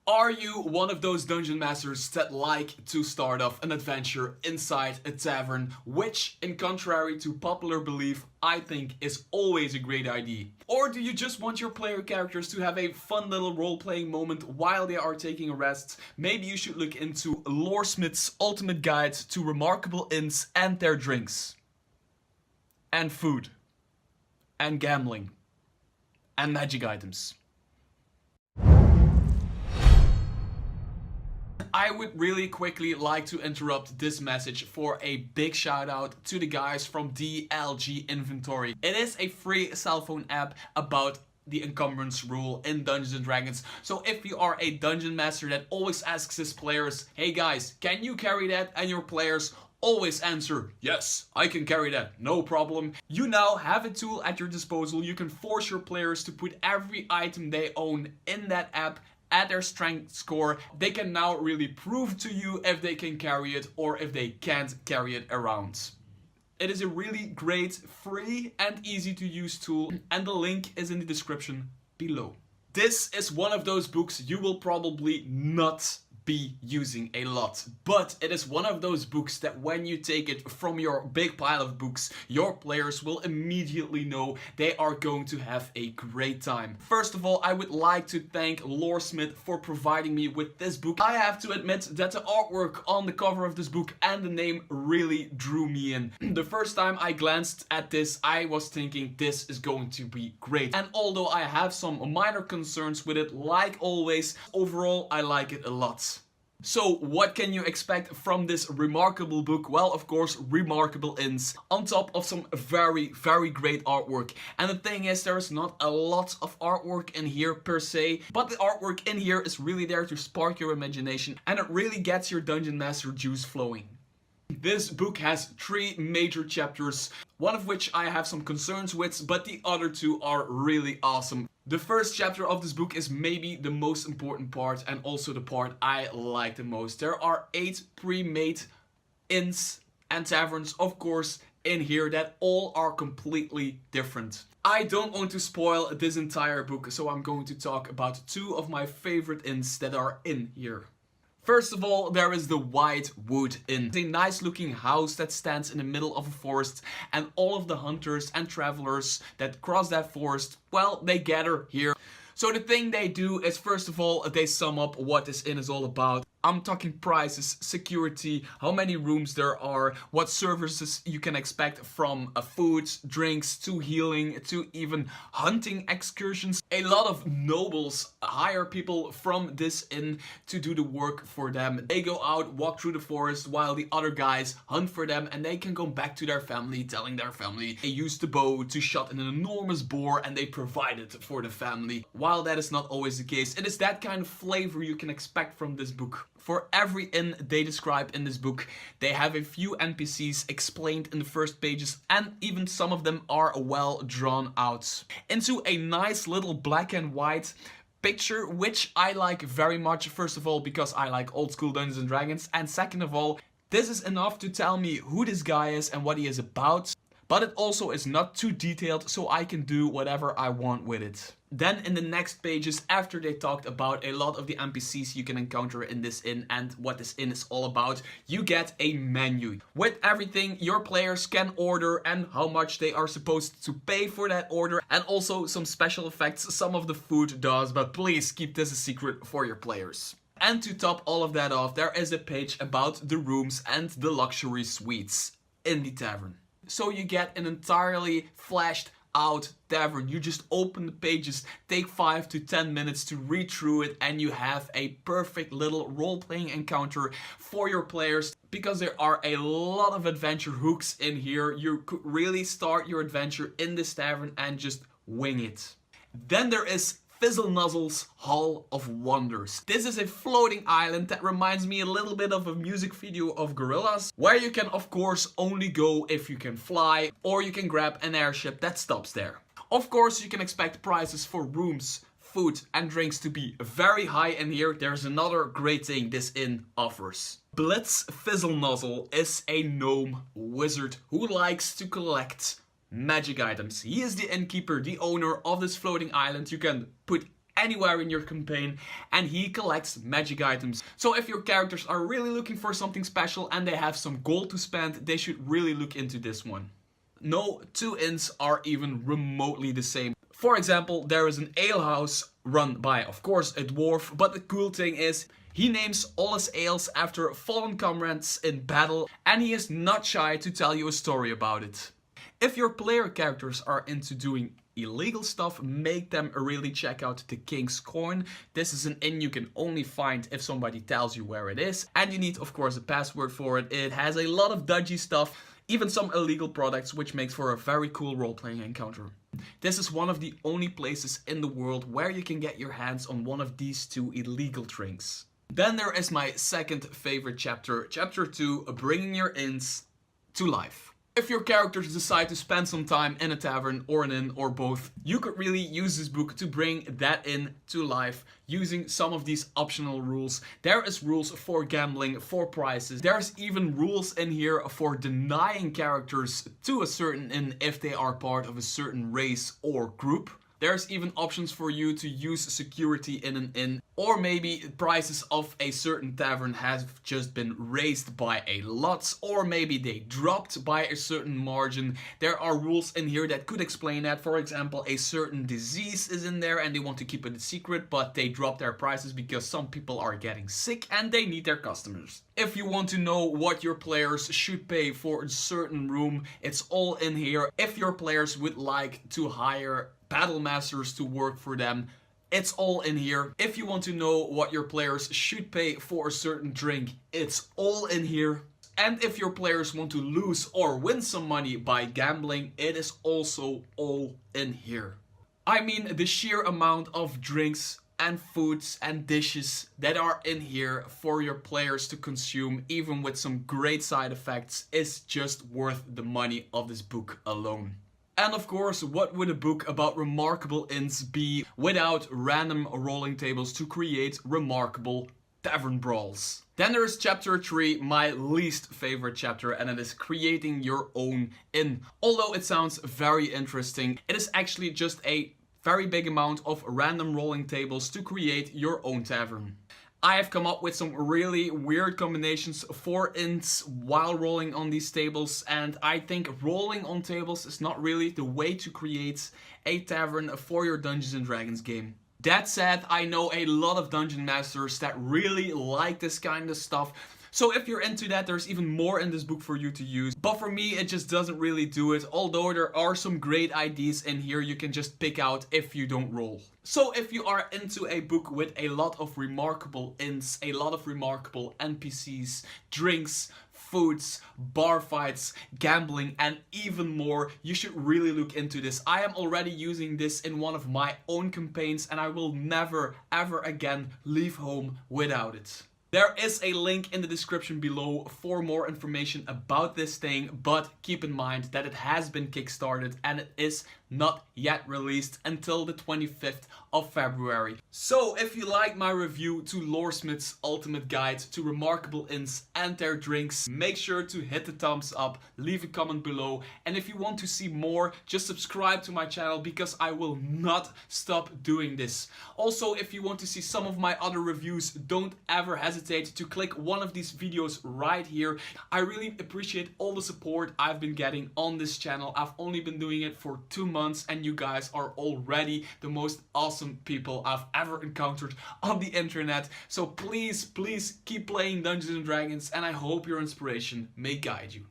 Are you one of those dungeon masters that like to start off an adventure inside a tavern, which, in contrary to popular belief, I think is always a great idea? Or do you just want your player characters to have a fun little role-playing moment while they are taking a rest? Maybe you should look into Lore Smyth's ultimate guide to remarkable inns and their drinks. And food. And gambling. And magic items. I would really quickly like to interrupt this message for a big shout out to the guys from DLG Inventory. It is a free cell phone app about the encumbrance rule in Dungeons & Dragons. So if you are a dungeon master that always asks his players, hey guys, can you carry that? And your players always answer, yes, I can carry that, no problem. You now have a tool at your disposal. You can force your players to put every item they own in that app at their strength score. They can now really prove to you if they can carry it or if they can't carry it around. It is a really great, free and easy to use tool, and the link is in the description below. This is one of those books you will probably not be using a lot, but it is one of those books that when you take it from your big pile of books, your players will immediately know they are going to have a great time. First of all, I would like to thank Lore Smyth for providing me with this book. I have to admit that the artwork on the cover of this book and the name really drew me in. The first time I glanced at this, I was thinking this is going to be great. And although I have some minor concerns with it, like always, overall I like it a lot. So what can you expect from this remarkable book? Well, of course, remarkable inns on top of some very great artwork. And the thing is, there's not a lot of artwork in here per se, but the artwork in here is really there to spark your imagination, and it really gets your dungeon master juice flowing. This book has 3 major chapters, one of which I have some concerns with, but the other 2 are really awesome. The first chapter of this book is maybe the most important part, and also the part I like the most. There are 8 pre-made inns and taverns, of course, in here that all are completely different. I don't want to spoil this entire book, so I'm going to talk about 2 of my favorite inns that are in here. First of all, there is the White Wood Inn. It's a nice looking house that stands in the middle of a forest, and all of the hunters and travelers that cross that forest, well, they gather here. So the thing they do is, first of all, they sum up what this inn is all about. I'm talking prices, security, how many rooms there are, what services you can expect from food, drinks, to healing, to even hunting excursions. A lot of nobles hire people from this inn to do the work for them. They go out, walk through the forest, while the other guys hunt for them, and they can go back to their family, telling their family they used the bow to shot an enormous boar and they provided for the family. While that is not always the case, it is that kind of flavor you can expect from this book. For every inn they describe in this book, they have a few NPCs explained in the first pages, and even some of them are well drawn out into a nice little black and white picture, which I like very much. First of all, because I like old school Dungeons and Dragons, and second of all, this is enough to tell me who this guy is and what he is about. But it also is not too detailed, so I can do whatever I want with it. Then in the next pages, after they talked about a lot of the NPCs you can encounter in this inn and what this inn is all about, you get a menu with everything your players can order and how much they are supposed to pay for that order, and also some special effects some of the food does, but please keep this a secret for your players. And to top all of that off, there is a page about the rooms and the luxury suites in the tavern. So you get an entirely fleshed out tavern. You just open the pages, take 5 to 10 minutes to read through it, and you have a perfect little role-playing encounter for your players, because there are a lot of adventure hooks in here. You could really start your adventure in this tavern and just wing it. Then there is Fizzle Nuzzle's Hall of Wonders. This is a floating island that reminds me a little bit of a music video of Gorillaz, where you can of course only go if you can fly, or you can grab an airship that stops there. Of course, you can expect prices for rooms, food and drinks to be very high in here. There's another great thing this inn offers. Blitz Fizzle Nuzzle is a gnome wizard who likes to collect magic items. He is the innkeeper, the owner of this floating island. You can put anywhere in your campaign, and he collects magic items. So if your characters are really looking for something special and they have some gold to spend, they should really look into this one. No two inns are even remotely the same. For example, there is an alehouse run by, of course, a dwarf, but the cool thing is he names all his ales after fallen comrades in battle, and he is not shy to tell you a story about it. If your player characters are into doing illegal stuff, make them really check out the King's Coin. This is an inn you can only find if somebody tells you where it is, and you need, of course, a password for it. It has a lot of dodgy stuff, even some illegal products, which makes for a very cool role-playing encounter. This is one of the only places in the world where you can get your hands on one of these two illegal drinks. Then there is my second favorite chapter, chapter 2, bringing your inns to life. If your characters decide to spend some time in a tavern or an inn or both, you could really use this book to bring that inn to life using some of these optional rules. There is rules for gambling, for prices. There's even rules in here for denying characters to a certain inn if they are part of a certain race or group. There's even options for you to use security in an inn, or maybe prices of a certain tavern have just been raised by a lot, or maybe they dropped by a certain margin. There are rules in here that could explain that. For example, a certain disease is in there and they want to keep it a secret, but they drop their prices because some people are getting sick and they need their customers. If you want to know what your players should pay for a certain room, it's all in here. If your players would like to hire battle masters to work for them, it's all in here. If you want to know what your players should pay for a certain drink, it's all in here. And if your players want to lose or win some money by gambling, it is also all in here. I mean, the sheer amount of drinks and foods and dishes that are in here for your players to consume, even with some great side effects, is just worth the money of this book alone. And of course, what would a book about remarkable inns be without random rolling tables to create remarkable tavern brawls? Then there is chapter 3, my least favorite chapter, and it is creating your own inn. Although it sounds very interesting, it is actually just a very big amount of random rolling tables to create your own tavern. I have come up with some really weird combinations for inns while rolling on these tables, and I think rolling on tables is not really the way to create a tavern for your Dungeons & Dragons game. That said, I know a lot of dungeon masters that really like this kind of stuff. So if you're into that, there's even more in this book for you to use. But for me, it just doesn't really do it. Although there are some great ideas in here you can just pick out if you don't roll. So if you are into a book with a lot of remarkable inns, a lot of remarkable NPCs, drinks, foods, bar fights, gambling, and even more, you should really look into this. I am already using this in one of my own campaigns, and I will never ever again leave home without it. There is a link in the description below for more information about this thing, but keep in mind that it has been kickstarted and it is not yet released until the 25th of February. So if you like my review to Lore Smyth's ultimate guide to remarkable inns and their drinks, make sure to hit the thumbs up, leave a comment below, and if you want to see more, just subscribe to my channel because I will not stop doing this. Also, if you want to see some of my other reviews, don't ever hesitate to click one of these videos right here. I really appreciate all the support I've been getting on this channel. I've only been doing it for 2 months and you guys are already the most awesome people I've ever encountered on the internet. So please keep playing Dungeons & Dragons, and I hope your inspiration may guide you.